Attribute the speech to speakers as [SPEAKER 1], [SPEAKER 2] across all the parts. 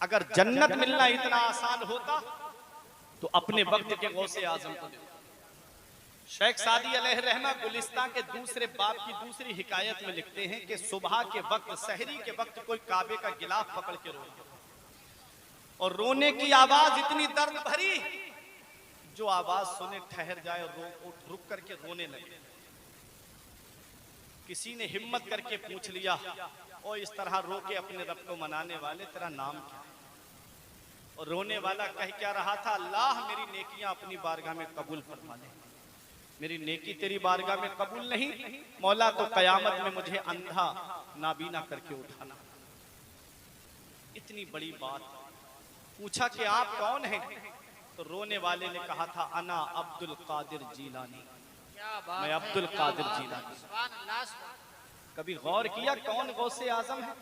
[SPEAKER 1] अगर जन्नत मिलना इतना आसान होता तो अपने वक्त के गौसे आजम को देखो। शेख सादी अलैहि रहमा गुलिस्तान के दूसरे बाब की दूसरी हिकायत में लिखते हैं कि सुबह के वक्त, सहरी के वक्त कोई काबे का गिलाफ पकड़ के रो और रोने की आवाज इतनी दर्द भरी, जो आवाज सुने ठहर जाए और रुक करके रोने लगे। किसी ने हिम्मत करके पूछ लिया, और इस तरह रो के अपने रब को मनाने वाले, तेरा नाम क्या है? और रोने वाला कह क्या रहा था, अल्लाह मेरी नेकियां अपनी बारगाह में कबूल फरमा ले। मेरी नेकी तेरी बारगाह में कबूल नहीं, मौला तो कयामत में मुझे अंधा नाबीना करके उठाना। इतनी बड़ी बात। पूछा कि आप कौन हैं? तो रोने वाले ने कहा था, अना अब्दुल कादिर जीलानी, मैं अब्दुल कादिर जीलानी। कभी गौर किया कौन गौसे आजम है?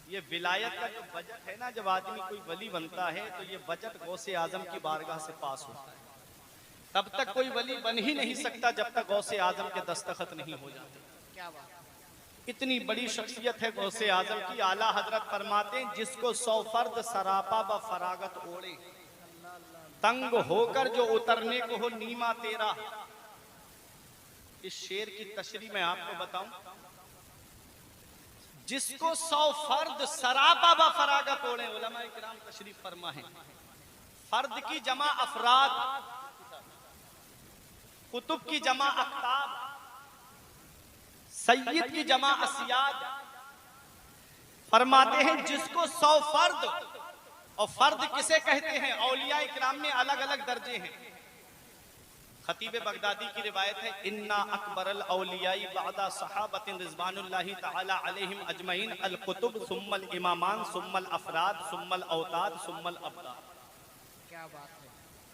[SPEAKER 1] ये विलायत का जो बजट है ना, जब आदमी कोई वली बनता है तो ये बजट गौसे आजम की बारगाह से पास होता है। तब तक कोई वली बन ही नहीं सकता जब तक गौसे आजम के दस्तखत नहीं हो जाते। क्या बात। इतनी बड़ी शख्सियत है गौसे आजम की। आला हजरत फरमाते हैं, जिसको 100 फर्द सरापा व फरागत ओढ़े, तंग होकर जो उतरने को हो नीमा तेरा। इस शेर की तशरीह मैं आपको बताऊं, जिसको 100 फर्द सरापा व फरागत ओढ़े, उलमा इकराम तशरीफ फरमा है। फर्द की जमा अफराद, कुतुब की जमा अख्ताब, सैयद की जमा असियाद। फरमाते हैं जिसको 100 फर्द, और फर्द किसे कहते हैं? औलिया इकराम में अलग अलग दर्जे हैं। खतीब बगदादी की रिवायत है, इन्ना अकबरल औलियाई बादा सहाबतिन रिज़वानुल्लाहि तआला अलैहिम अजमईन अल कुतुब सुम्मल इमामान सुम्मल अफराद सुम्मल औताद सुम्मल अब्दाल। क्या बात है।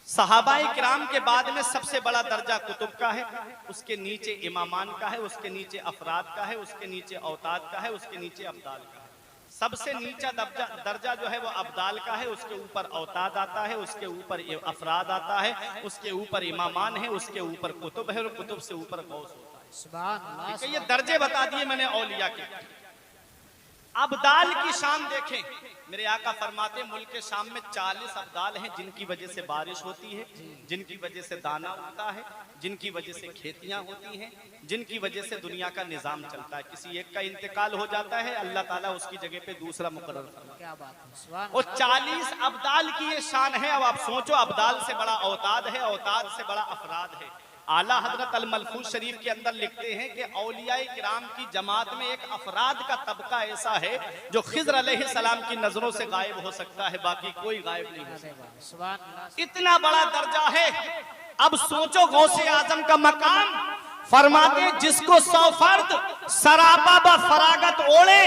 [SPEAKER 1] सहाबाए किराम के बाद में सबसे बड़ा दर्जा कुतुब का है, उसके नीचे इमामान का है, उसके नीचे अफराद का है, उसके नीचे औताद का है, उसके नीचे अब्दाल का है। सबसे नीचा दर्जा जो है वो अब्दाल का है, उसके ऊपर औताद आता है, उसके ऊपर अफराद आता है, उसके ऊपर इमामान है, उसके ऊपर कुतुब है, और कुतुब से ऊपर गौस होता है। सुभान अल्लाह। ये दर्जे बता दिए मैंने औलिया के। अब्दाल की शान देखें, मेरे आका फरमाते मुल्क के शाम में 40 अब्दाल हैं, जिनकी वजह से बारिश होती है, जिनकी वजह से दाना उगता है, जिनकी वजह से खेतियां होती हैं, जिनकी वजह से दुनिया का निजाम चलता है। किसी एक का इंतकाल हो जाता है, अल्लाह ताला उसकी जगह पे दूसरा मुकर्रर करता है। क्या बात है। और 40 अब्दाल की ये शान है। अब आप सोचो, अब्दाल से बड़ा औताद है, औताद से बड़ा अफराद है। आला हजरत अल मलफूज शरीफ के अंदर लिखते हैं कि औलियाए किराम की जमात में एक अफराद का तबका ऐसा है जो खिज़र अलैहिस्सलाम की नजरों से गायब हो सकता है, बाकी कोई गायब नहीं हो सकता। इतना बड़ा दर्जा है। अब सोचो गौसे आजम का मकाम। फरमाते जिसको 100 फर्द सरापा व फरागत ओढ़े,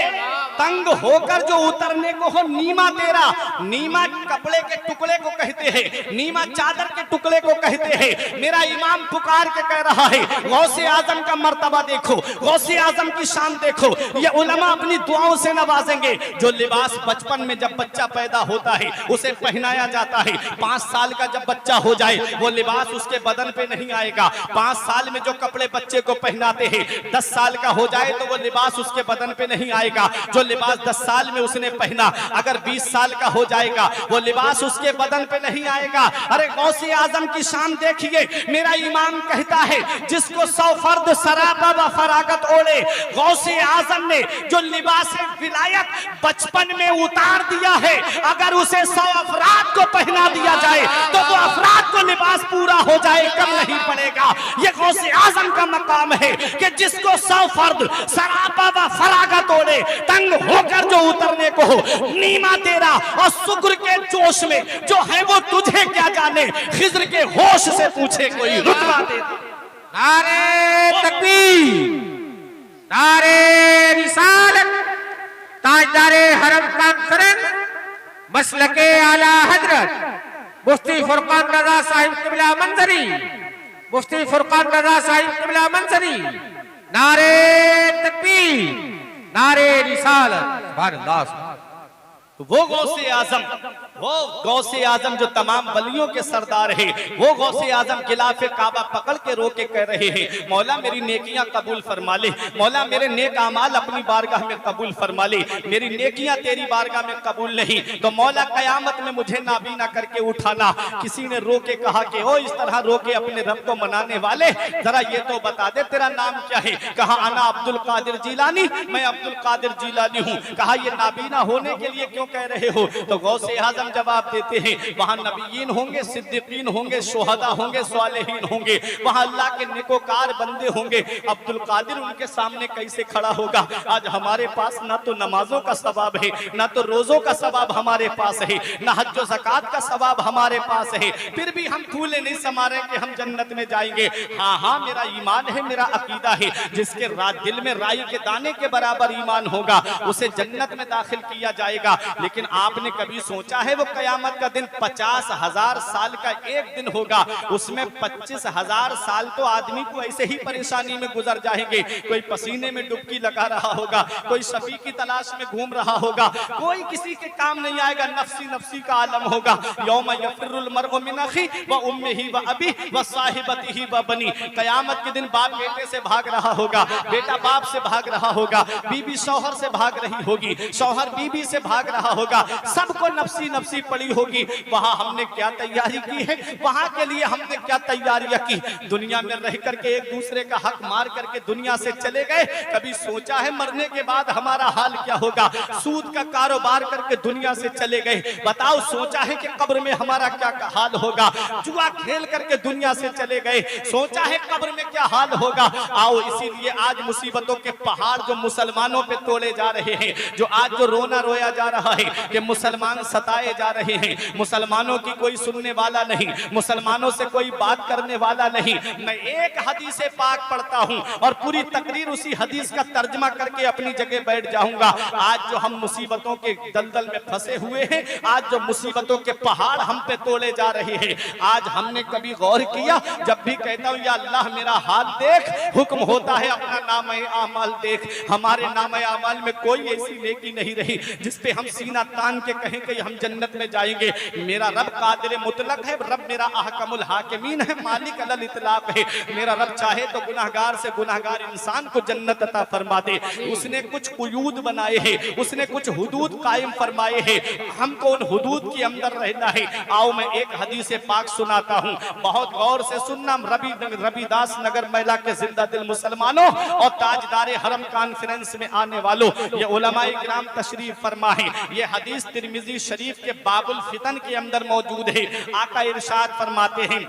[SPEAKER 1] तंग होकर जो उतरने को हो नीमा तेरा। नीमा कपड़े के टुकड़े को कहते हैं, नीमा चादर के टुकड़े को कहते हैं। मेरा इमाम पुकार के कह रहा है, गौसे आजम का मर्तबा देखो, गौसे आजम की शान देखो। ये उलमा अपनी दुआओं से नवाजेंगे। जो लिबास बचपन में जब बच्चा पैदा होता है उसे पहनाया जाता है, 5 साल का जब बच्चा हो जाए वो लिबास उसके बदन पे नहीं आएगा। 5 साल में जो कपड़े बच्चे को पहनाते हैं, 10 साल का हो जाए तो वो लिबास उसके बदन पे नहीं आएगा। जो लिबास 10 साल में उसने पहना, अगर 20 साल का हो जाएगा वो लिबास उसके बदन पे नहीं आएगा। अरे गौसे आजम की शान देखिए। मेरा इमाम कहता है जिसको 100 फर्द सरापा व फरागत ओढ़े, गौसे आजम ने जो लिबास विलायत बचपन में उतार दिया है, अगर उसे 100 अफराद को पहना दिया जाए तो वो अफराद को लिबास पूरा हो जाए, कम नहीं पड़ेगा। ये गौसे आजम का मकाम है कि जिसको 100 फर्द सरापा व फरागत ओढ़े, तंग होकर जो उतरने को हो नीमा तेरा। और शुक्र के जोश में जो है वो तुझे क्या जाने, खिज़र के होश से पूछे कोई रुतबा दे।
[SPEAKER 2] नारे तकबीर, नारे रिसालत, ताजदारे हरम कॉन्फ्रेंस, मसलके आला हजरत मुफ्ती फुरकान रजा साहिब किबला मंजरी, मुफ्ती फुरकान रजा साहिब किबला मंजरी। नारे तकबीर, नारे रिसालत। सुभान अल्लाह।
[SPEAKER 1] वो गौसे आजम, वो गौसे आजम जो तमाम वलियों के सरदार है, वो गौसे आजम खिलाफे काबा पकड़ के रोके कह रहे हैं मौला मेरी नेकियां कबूल फरमा ले, मौला मेरे नेक अमाल अपनी बारगाह में कबूल फरमा ले, मेरी नेकियां तेरी बारगाह में कबूल नहीं तो मौला कयामत में मुझे नाबीना करके उठाना। किसी ने रो के कहा कि ओ इस तरह रो के अपने रब को मनाने वाले जरा ये तो बता दे तेरा नाम क्या है। कहा अना अब्दुल कादिर जिलानी, मैं अब्दुल कादिर जिलानी हूँ। कहा ये नाबीना होने के लिए क्यों कह रहे हो? तो गौसे आजम जवाब देते हैं वहां नबीयीन होंगे, सिद्दीकीन होंगे, शुहदा होंगे, स्वालिहीन होंगे, वहां अल्लाह के नेकोकार बंदे होंगे। अब्दुल कादिर उनके सामने कैसे खड़ा होगा? आज हमारे पास ना तो नमाजों का सवाब है, ना तो रोजों का सवाब हमारे पास है, ना हज व ज़कात का सवाब हमारे पास है, फिर भी हम फूले नहीं समा रहे कि हम जन्नत में जाएंगे। हाँ हाँ मेरा ईमान है, मेरा अकीदा है, जिसके दिल में राई के दाने के बराबर ईमान होगा उसे जन्नत में दाखिल किया जाएगा। लेकिन आपने कभी सोचा है वो कयामत का दिन 50,000 साल का एक दिन होगा, उसमें 25,000 साल तो आदमी को ऐसे ही परेशानी में गुजर जाएंगे। कोई पसीने में डुबकी लगा रहा होगा, कोई शफी की तलाश में घूम रहा होगा, कोई किसी के काम नहीं आएगा, नफ्सी नफ्सी का आलम होगा। यौम यफिरुल मरउ मिन अखी व उम्मिही व अबी व साहिबतिही व बनी। कयामत के दिन बाप बेटे से भाग रहा होगा, बेटा बाप से भाग रहा होगा, बीबी शौहर से भाग रही होगी, शौहर बीबी से भाग रहा होगा, सबको नफ्सी नफ्सी पड़ी होगी। वहां हमने क्या तैयारी की है, वहां के लिए हमने क्या तैयारियां की? दुनिया में रह करके एक दूसरे का हक मार करके दुनिया से चले गए। कभी सोचा है मरने के बाद हमारा हाल क्या होगा? सूद का कारोबार करके दुनिया से चले गए, बताओ सोचा है कि कब्र में हमारा क्या हाल होगा? जुआ खेल करके दुनिया से चले गए, सोचा है कब्र में क्या हाल होगा? आओ इसीलिए आज मुसीबतों के पहाड़ जो मुसलमानों पे तोड़े जा रहे हैं, जो आज जो रोना रोया जा रहा है कि मुसलमान सताए जा रहे हैं, मुसलमानों की कोई सुनने वाला नहीं, मुसलमानों से कोई बात करने वाला नहीं। मैं एक हदीस पाक पढ़ता हूं और पूरी तकरीर उसी हदीस का तर्जमा करके अपनी जगह बैठ जाऊंगा। आज जो हम मुसीबतों के दलदल में फंसे हुए हैं, आज जो मुसीबतों के पहाड़ हम पे तोड़े जा रहे हैं, आज हमने कभी गौर किया? जब भी कहता हूं या अल्लाह मेरा हाल देख, हुक्म होता है अपना नाम आमाल देख। हमारे नाम आमाल में कोई ऐसी नेकी नहीं रही जिस पे हम सीना तान के कहें कि हम जन्नत में जाएंगे। मेरा रब कादिर मुतलक है, रब मेरा अहकमुल हाकिमीन है, मालिक अलल इतलाक है। मेरा रब चाहे तो गुनाहगार से गुनाहगार इंसान को जन्नत अता फरमा दे। उसने कुछ कुयूद बनाए हैं, उसने कुछ हुदूद कायम फरमाए हैं, हमको उन हुदूद के अंदर रहना है। आओ मैं एक हदीस पाक सुनाता हूँ, बहुत गौर से सुनना। रविदास नगर महिला के जिंदा दिल मुसलमानों और ताजदारे हरम कॉन्फ्रेंस में आने वालों, ये उलमाए किराम तशरीफ फरमा है। ये हदीस तिरमिजी शरीफ के बाबुल फितन के अंदर मौजूद है। आका इरशाद फरमाते हैं,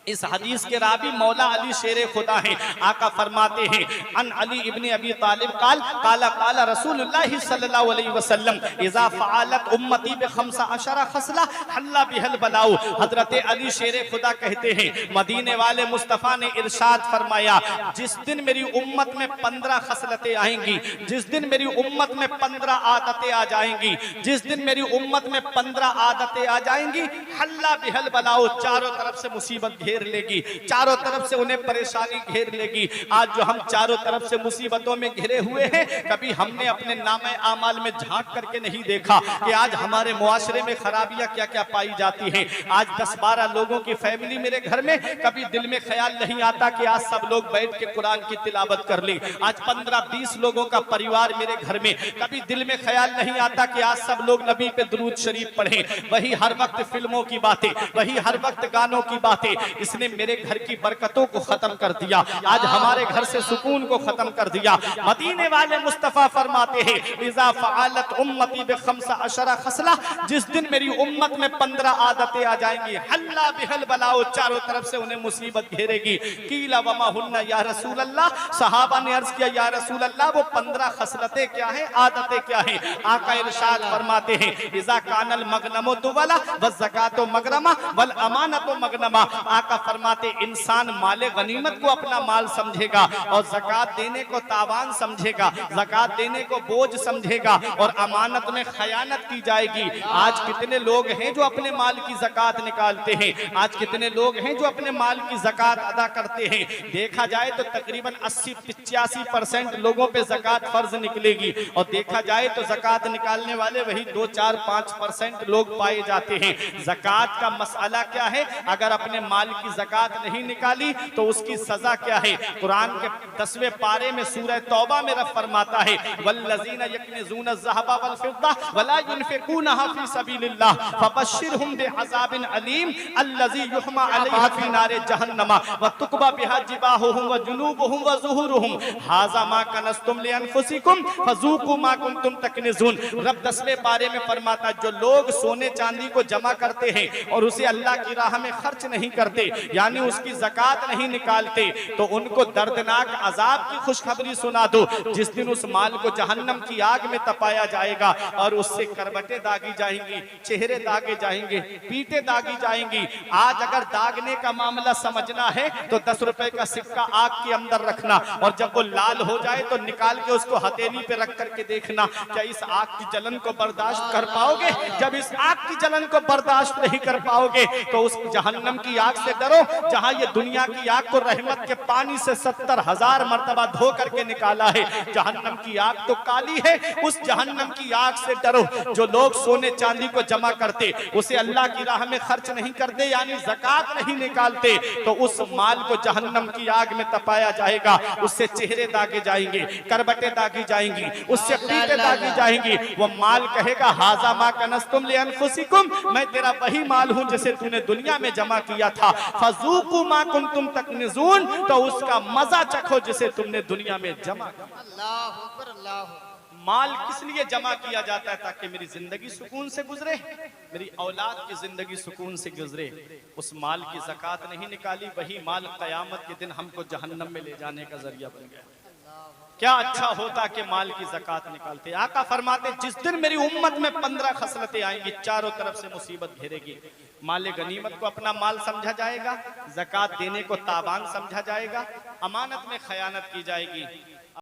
[SPEAKER 1] इस हदीस के रावी मौला अली शेरे खुदा हैं। आका फरमाते हैं अन अली इब्ने अबी तालिब काला काला रसूलुल्लाह सल्लल्लाहु अलैहि वसल्लम इज़ा फ़अलत उम्मती बिखम्सा अशरा खसला हल्ला बिहल बलाउ। हजरत अली शेरे खुदा कहते हैं मदीने वाले मुस्तफ़ा ने इरशाद फरमाया, जिस दिन मेरी उम्मत में 15 खसलतें आएंगी, जिस दिन मेरी उम्मत में 15 आदतें आ जाएंगी, जिस दिन मेरी उम्मत में 15 आदतें आ जाएंगी, हल्ला बिहल बलाउ, चारों तरफ से मुसीबत घेर लेगी, चारों तरफ से उन्हें परेशानी घेर लेगी। आज जो हम चारों तरफ से मुसीबतों में घिरे हुए हैं, कभी हमने अपने नामे आमाल में झांक करके नहीं देखा कि आज हमारे मुआशरे में खराबियां क्या क्या पाई जाती हैं। आज 10-12 लोगों की फैमिली मेरे घर में, कभी दिल में ख्याल नहीं आता कि आज सब लोग बैठ के कुरान की तिलावत कर लें। आज 15-20 लोगों का परिवार मेरे घर में, कभी दिल में ख्याल नहीं आता कि आज सब लोग नबी पे दुरूद शरीफ पढ़ें। वही हर वक्त फिल्मों की बातें, वही हर वक्त गानों की बातें, इसने मेरे घर की बरकतों को खत्म कर दिया। आज हमारे घर से सुकून को खत्म कर दिया। मदीने वाले मुस्तफा फरमाते हैं इज़ा फ़अलत उम्मती बिखम्सा अशरा खसला, जिस दिन मेरी उम्मत में 15 आदतें आ जाएंगी, हल्ला बिहल बलाओ, चारों तरफ से उन्हें मुसीबत घेरेगी। कीला वमा हुन्ना या रसूल अल्लाह, सहाबा ने अर्ज किया या रसूल अल्लाह वो 15 खसलतें क्या हैं, आदतें क्या हैं? आका इरशाद फरमाते हैं इज़ा कानल मगनमो दुवला व ज़कातो मगरमा वल अमानतो मगनमा। आका आका फरमाते इंसान माले गनीमत को अपना माल समझेगा और ज़कात देने को तावान समझेगा, ज़कात देने को बोझ समझेगा और अमानत में खयानत की जाएगी। आज कितने लोग हैं जो अपने माल की ज़कात निकालते हैं, आज कितने लोग हैं जो अपने माल की ज़कात अदा करते हैं। देखा जाए तो तकरीबन 80-85% लोगों पे ज़कात फर्ज निकलेगी और देखा जाए तो ज़कात निकालने वाले वही 2-4-5% लोग पाए जाते हैं। ज़कात का मसला क्या है? अगर अपने माल की ज़कात नहीं निकाली तो उसकी सजा क्या है? कुरान के 10वें पारे में सूरह तौबा में रब फरमाता है वल्लज़ीना यकनिज़ूना अज़्ज़हबा वल फिद्दा वला युनफ़िक़ूनहा फ़ी सबीलिल्लाह फ़बश्शिरहुम बिअज़ाबिन अलीम अल्लज़ी युहमा अलैहा फ़ी नारि जहन्नम व तुक़बा बिहा जिबाहुहुम व जुनूबुहुम व ज़ुहूरुहुम हाज़ा मा कनज़्तुम लिअन्फ़ुसिकुम फ़ज़ूक़ू मा कुन्तुम तकनिज़ून। रब 10वें पारे में फरमाता जो लोग सोने चांदी को जमा करते हैं और उसे अल्लाह की राह में खर्च नहीं करते, यानी उसकी ज़कात नहीं निकालते, तो उनको दर्दनाक अजाब की खुशखबरी सुना दो। जिस दिन उस माल को जहन्नम की आग में तपाया जाएगा और उससे करवटें दागी जाएंगी, चेहरे दागे जाएंगे, पीठे दागी जाएंगी। आज अगर दागने का मामला समझना है तो 10 रुपए का सिक्का आग के अंदर रखना और जब वो लाल हो जाए तो निकाल के उसको हथेली पे रख करके देखना क्या इस आग की जलन को बर्दाश्त कर पाओगे। जब इस आग की जलन को बर्दाश्त नहीं कर पाओगे तो उस जहन्नम की आग से डरो जहां ये दुनिया की आग को रहमत के पानी से 70,000 मर्तबा धो करके निकाला है। जहन्नम की आग तो काली है, उस जहन्नम की आग से डरो। जो लोग सोने चांदी को जमा करते उसे अल्लाह की राह में खर्च नहीं करते, यानी ज़कात नहीं निकालते, तो उस माल को जहन्नम की आग में तपाया जाएगा। उससे चेहरे दागे जाएंगे, करबटे दागी जाएंगी, उससे पीठे दागी जाएंगी। वो माल कहेगा हाज़ा मा कनज़्तुम लिअन्फ़ुसिकुम, मैं तेरा वही माल हूं जिसे तूने दुनिया में जमा किया था। फ़ज़ूक़ू मा कुन्तुम तकनिज़ून, तो उसका मजा चखो जिसे तुमने दुनिया में जमा किया।
[SPEAKER 3] अल्लाह अकबर, अल्लाह।
[SPEAKER 1] माल किस लिए जमा किया जाता है? ताकि मेरी जिंदगी सुकून से गुजरे, मेरी औलाद की जिंदगी सुकून से गुजरे। उस माल की ज़कात नहीं निकाली, वही माल क़यामत के दिन हमको जहन्नम में ले जाने का जरिया बन गया। क्या अच्छा होता कि माल की ज़कात निकालते। आका फरमाते जिस दिन मेरी उम्मत में 15 खसलतें आएंगी, चारों तरफ से मुसीबत घेरेगी। माल गनीमत को अपना माल समझा जाएगा, ज़कात देने को तावान समझा जाएगा, अमानत में खयानत की जाएगी,